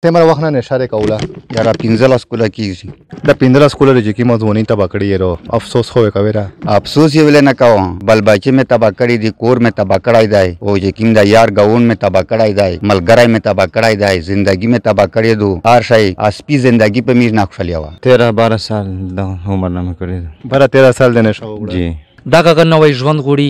تمره وخت نه اشاره کوله یاره 15 کوله کیږي د 15 کوله چې کی مزونی تبا کړی یو افسوس خو کوي را افسوس یې ولې نه کوم بل بچي مې تبا کړی دی کور مې تبا کړی دی او چې کیم دا یار غاون مې تبا کړی دی ملګری مې تبا کړی دی زندگی مې تبا کړی دو هر شي اسپی زندگی په میز ناخښلی و 13-12 سال د عمر نه مې کړی 12-13 سال د نشو جی دغه نوې ژوند غوړي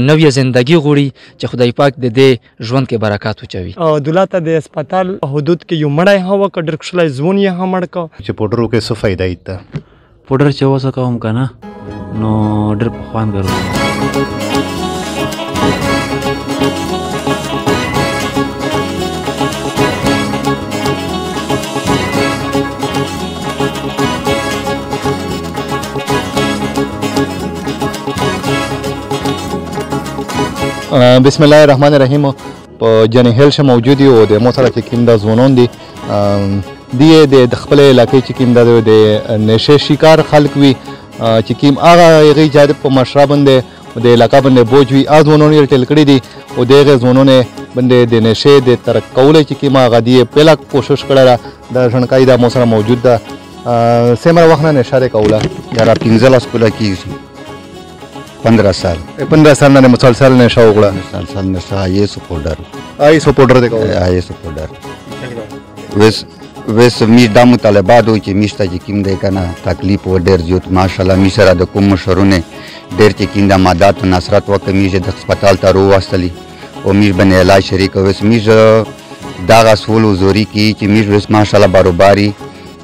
نوې زندگی غوړي چې خدای پاک دې ژوند کې برکات وچوي دولت د هسپتال حدود کې یو مړی هوا ک ډرکشلای زون یې هم مړ ک چې پودرو کې څه فائدہ ایته پودر چې وسه کوم کنه نو ډېر په خوان ګرځو بسم الله الرحمن الرحیم په جنې هیل شه موجود یو د مو سره چې کیم دا زونون دي د خپل علاقې چې کیم د نشه شکار خلک وي چې کیم هغه غي جاد په مشره باندې د علاقې باندې بوج وي از زونون یې ټل کړی دي او دغه زونونه باندې د نشه د تر کول چې کیم هغه دی پهلا کوشش کړه د ژوندکای دا مو سره موجود ده سمره وخت نه اشاره کوله یاره 15 کوله کیږي 15 سال 15 سال نه مسلسل نشه وکړه مسلسل نشه ایسو پودر ایسو پودر دی کوله ایسو پودر وس می د مطالبات چې میشته چې کیم دی کنه تکلیف و ډیر زیات ماشاءالله می سره د کوم مشرونه ډیر چې کیم د مادات نصرت و کمی چې د هسپتال ته روواستلی او می بن علاج شریک وس می دا غسول زوري کی چې می وس ماشاءالله باروباري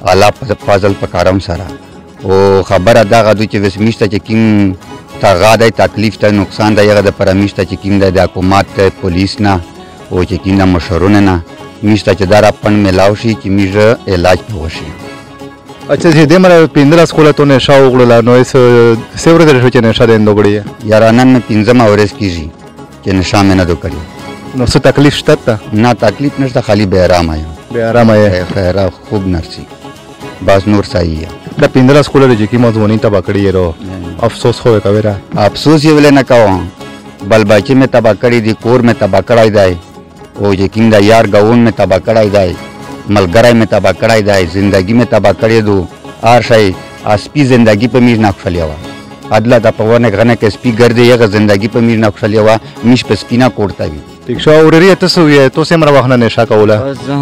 اعلی فاضل پکارم سره او خبره دا غدو چې وس میشته چې کیم تا غاده تکلیف ته نقصان دی هغه د پرمیشته چې کیم د حکومت پولیس نه او چې کیم د مشرونه نه میشته چې دار پن ملاو شي چې میژه علاج وشي اچھا چې د مر 15 کوله ته نشه وګړل نو سیور د شو چې نشه د اندوګړي یاره نن 15 اورس کیږي چې نشه مې نه دوکړي نو څه تکلیف شته نه تکلیف نشته خالی به آرام آیا به آرام آیا خیر خوب نرسي بس نور صحیح د 15 کوله چې کی مزونی تبا کړی یو افسوس خو کوي را افسوس یې ولې نه کوم بل بچي مې تبا کړی دی کور مې تبا کړی دی او چې کیم دا یار غاون مې تبا کړی دی ملګری مې تبا کړی دی زندگی مې تبا کړی دو هر شي اسپی زندگی په میز ناخښلی و عدالت په ونه غنه کې سپی ګرځي یغه زندگی په میز ناخښلی و میش په سپینا کوړتا وي ټیک شو اورری ته سوې تو سمره وخت نه نشه کوله زه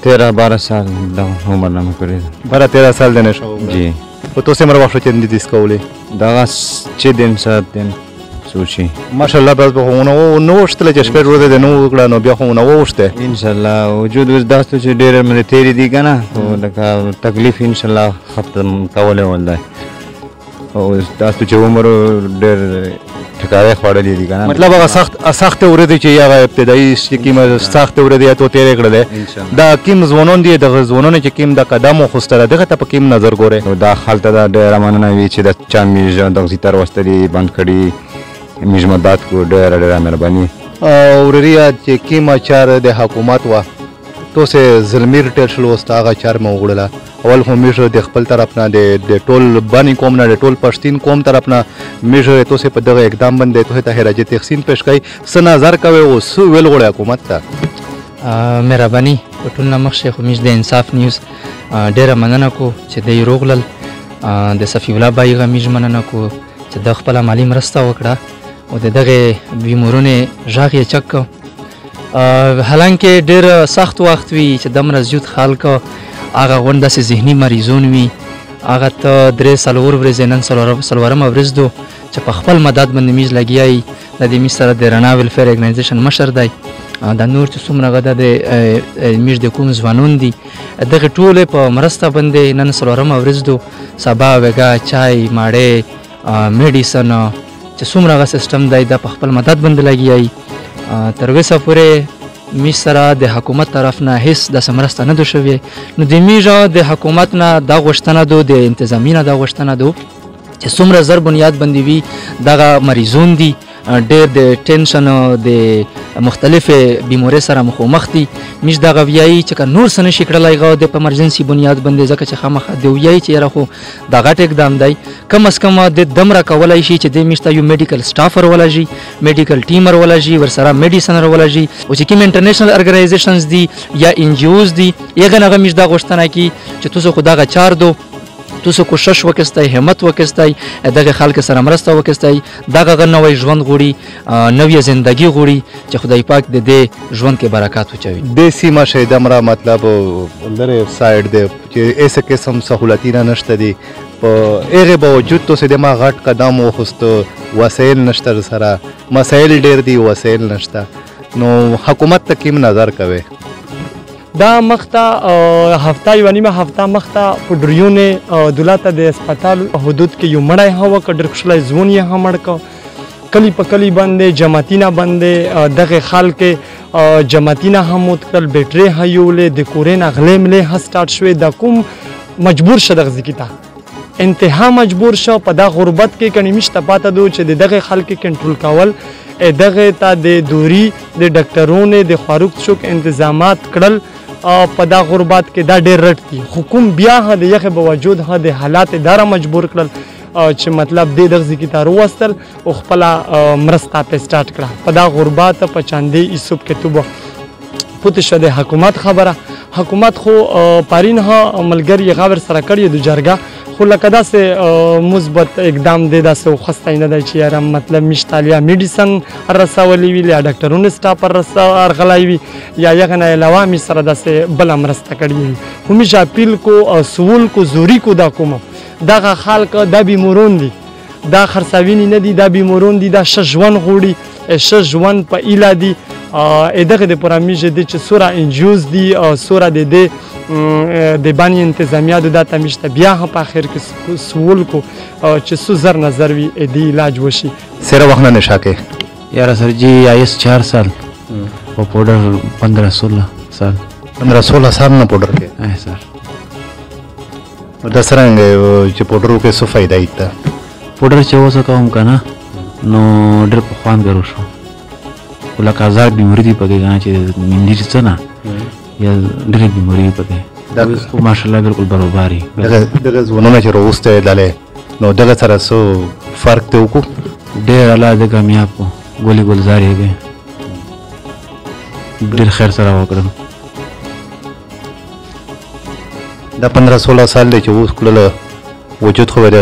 13-12 سال د عمر نه مې کړی 12-13 سال د نشه جی په تو سمره وخت چې د دیس کوله دا چې دین سات دین سوچي ماشاءالله بس به نو شتل چې شپه ورته د نو وکړه نو بیا خو نو وشته ان شاء الله وجود وس داستو چې ډېر مې تیری دي کنه او لکه تکلیف ان شاء الله ختم کوله والله او داستو چې عمر ډېر ټکارې خوړلې دي کنه مطلب هغه سخت ورته چې هغه ابتدایي کیمه سخت ورته ته تیرې کړل دا کیم زونون دي د زونون چې کیم د قدم خو ستره دغه ته په کیم نظر ګوره دا حالت دا ډېر مننه وی چې د چا میژه د زیتر وستري بند کړي مجمدات کو ډېر مهرباني اورریا چې کیم چار د حکومت وا تو سه زلمیر ټل شلو واستاغه چار مو وړله اول هم میژه د خپل طرف نه د ټول بانی قوم نه د ټول پښتين قوم طرف نه میژه تو سه په دغه اقدام باندې ته هراجه تحسین پیش کړي سن نظر کوي او سو ویل غوړه حکومت ته مهرباني ټول نمخ شیخ امید د انصاف نیوز ډیره مننه کو چې د روغلل د صفی الله بای غمیج مننه کو چې د خپل مالی مرسته وکړه او دغه بیمورونه ژغه چک حالانکه ډیر سخت وخت وی چې د مرزيوت خلک هغه غونډه سي ذهني مریضون وي هغه ته درې سلور ورځې نن سلورم ورځ دو چې په خپل مدد باندې میز لګیای د دې میسره د رنا ویلفیر اورګنایزیشن مشر دی د نور چې څومره غدا د میز د کوم ځوانون دي دغه ټوله په مرسته باندې نن سلورم ورځ دو سبا وګا چای ماړې میډیسن چې څومره غا سیستم دی د خپل مدد باندې لګیای تر وسه پورې می سره د حکومت طرف نه هیڅ د سمرسته نه دو شوی نو د میژه د حکومت نه د غوښتنه دو د انتظامی نه د غوښتنه دو چې څومره زر بنیاد باندې وي دغه مریضون دي ډېر د ټینشن او د مختلفې بیمارۍ سره مخامخ دي. میش دغه ویایي چې که نور څه نشي کړلی هغه د په امرجنسي بنیاد باندې ځکه چې خامخا د ویایي چې یاره خو دا غټ اقدام دی کم از کم د دمره کولی شي چې د میش ته یو میډیکل سټاف ورولږي میډیکل ټیم ورولږي ورسره میډیسن ورولږي او چې کوم انټرنیشنل ارګنایزیشنز دي یا ان جی اوز دي هغه نه میش دا غوښتنه کوي چې تاسو خو دغه چار دو تاسو کوشش وکړئ همت وکړئ دغه خلک سره مرسته وکړئ دغه نوې ژوند غوړي نوې زندگی غوړي چې خدای پاک د دې ژوند کې برکات وچوي. د سیمه شه دمره مطلب لره سایډ دی چې ایسه قسم سہولتونه نشته دي په هغه باوجود تاسو د ما غټ قدم واخیستو وسایل نشته سره مسایل ډیر دي وسایل نشته نو حکومت ته کوم نظر کوي؟ دا مخته هفته یو نیمه هفته مخته په ډریون دولت د هسپتال حدود کې یو مړی هوا کډر کښلای ځون یې هم مړ کو کلی په کلی باندې جماعتینه باندې دغه خلک جماعتینه هم متکل بیټری هیولې د کورین اغلم له هستارت شوې د کوم مجبور شه دغه ذکیتا انتها مجبور شه په دا غربت کې کني مشته پاته دو چې دغه خلک کنټرول کول دغه ته د دوری د ډاکټرونو د خاروق شوک انتظامات کړل په دا غربت کې دا ډېر رټ دي حکومت بیا د یخه باوجود د حالات اداره مجبور کړل چې مطلب د دغه کی تارو وستل او خپل مرسته په سٹارټ کړه په دا غربت په چاندې ایسوب کې توبه پوت شده حکومت خبره حکومت خو پارینها ملګری غاور سره کړی د جرګه خو لکه داسې مثبت اقدام دی داسې خوستی نه دی چې یاره مطلب مشتالیا میډیسن رسولی وي یا ډاکټرونو سټاف ورغلی وي یا یغه نه علاوه مې سره داسې بله مرسته کړې وي خو مې اپیل کو سول کو زوري کو دا کوم دغه خلک دا بیمارون دي دا خرڅاوینې نه دي دا بیمارون دي دا ښه ژوند غواړي ښه ژوند په ایله دي دغه د پرامیژ دي چې سوره انجوز دي سوره د بانی انتظامیه دا تمیشته بیا هم په اخر کې سوول کو چې سو زر نظر وي دی علاج وشي. سره وخت نه نشاکه यार सर जी आईएस 4 साल और पाउडर 15-16 साल 15-16 साल نه पाउडर کې है सर د سرنګ چې पाउडर کې څه फायदा ایته पाउडर چې وسه کوم کنه نو ډېر په خوان غرو شو ولکه آزاد بیماری دی پکې غا چې مندي څه نه یا ډېر بیماری پکې دا خو ماشاءالله بالکل برابرۍ دغه ځوانونه چې روسته داله نو دغه سره څه فرق ته وکړو ډېر الله دې کامیاب کو ګولي ګلزاري به ډېر خیر سره وکړم دا 15-16 سال دی چې اوس کړل وجود خو د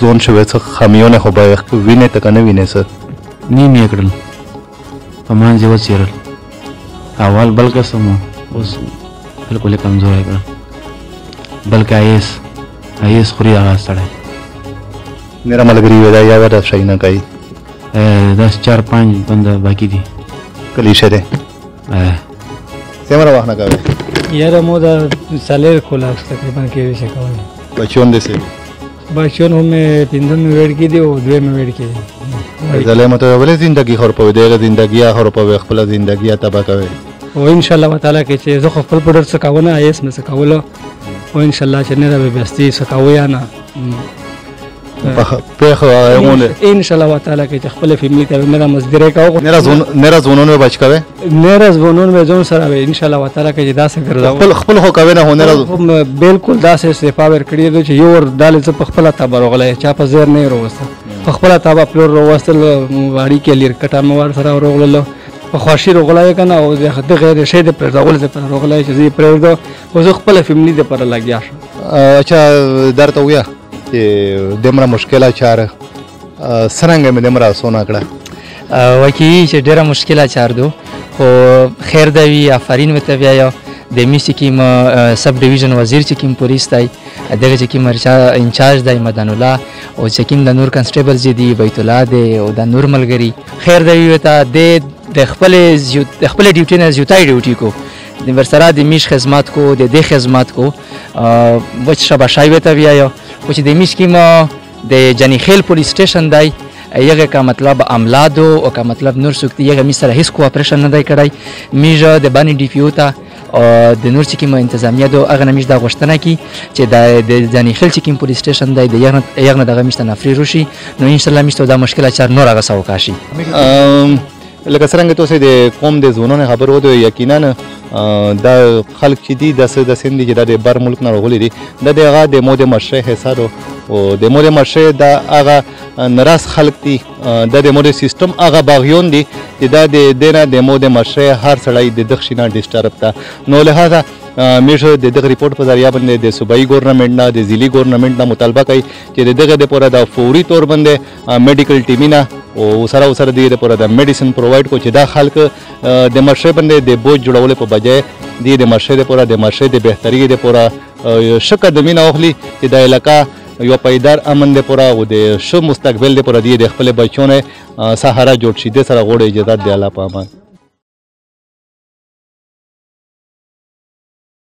ځون شوی څه خامیونه خو به وینې ته کنه وینې څه نیم یې کړل په مان ځو چیرل اول بلکې سمو اوس بالکل کمزور کړ بلکې ایس خوري هغه سره میرا ملګری ودا یا ودا شي نه کوي 10-4-5 بنده باقی دي کلی شه سمره وخت نه کوي یاره مو دا سالر کولا تقریبا کې څه کوي بچون دي سي بچون هم پیندم وړ کې دی او دوی مې وړ کې دی زله مته ولې زندگی خور په دې زندگی خور په خپل زندگی تبا کوي او ان شاء الله تعالی کې چې زه خپل پډر څه کاونه ایس مې څه کاوله او ان شاء الله چې نه به بستی څه کاویا نه په خو ان شاء الله تعالی کې خپل فیملی ته نه مزدره کاو نه زونونو بچ کوي نه زونونو به ځون سره ان شاء الله تعالی کې دا څه ګرځاو خپل خو کوي نه هنر بالکل دا څه استفاده ورکړي چې یو ور دال څه خپل تبر غلای چا په زیر نه وروسته خپل تابه پلور وروستل واړی کې لیر کټه موار سره ورغلل په خوشي رغلای کنه او د غیر شی د پرځول ز پر رغلای چې زی پرځو او زه خپل فیملی د پر لګیا شم اچھا درته ویا چې دمره مشکله چاره سرنګ مې دمره سونا کړه وکی چې ډیره مشکله چار دو خو خیر دی وی افرین مته بیا د میسکیم سب ډیویژن وزیر چې کیم پولیس دی دغه چې کیم انچارج دی مدن الله او چې کیم د نور کنسټیبل دی بیت الله دی او د نور ملګری خیر دی وته د خپل ډیوټي نه زیاتای ډیوټي کو د ورسره د میش خدمات کو د خدمات کو وچ شبا شای وته بیا او چې د میش کیم د جنی خیل پولیس سټیشن دی یغه کا مطلب املادو او کا مطلب نور سوکتی یغه می سره هیڅ کوآپریشن نه دی کړای میجه د بانی ډی پی او ته د نور چې کوم انتظامیه دو هغه نمیش دا غوښتنه کی چې د ځاني خل چې کوم پولیس سټیشن دی د یغنه دغه میشته نفری روشي نو ان شاء الله میشته دا مشکل چار نور هغه ساو کاشي لکه څنګه تاسو د قوم د زونونو خبر وو یقینا دا خلک چې دي د سند چې د بر ملک نه راغلي دي د هغه د مو د مشرع حساب او د مو د مشرع د هغه نراس خلک دي د مو د سیستم هغه باغیون دي چې دا د دینه د مو د مشرع هر سړی د دښینه ډیسټرب تا نو لہذا میشه د دغه ریپورت په ذریعہ باندې د صوبایي ګورنمنت نه د ضلعي ګورنمنت نه مطالبه کوي چې دغه د پوره د فوري تور باندې میډیکل ټیمینه او سره د پوره د میډیسن پرووایډ کو چې دا خلک د مشرع باندې د بوج جوړول په بجای د مشرع د پوره د مشرع د بهتري د پوره شکه د مینه اخلي چې د علاقہ یو پایدار امن د پوره او د شو مستقبل د پوره د خپل بچونه سهارا جوړ شي د سره غوړې اجازه دی الله پامان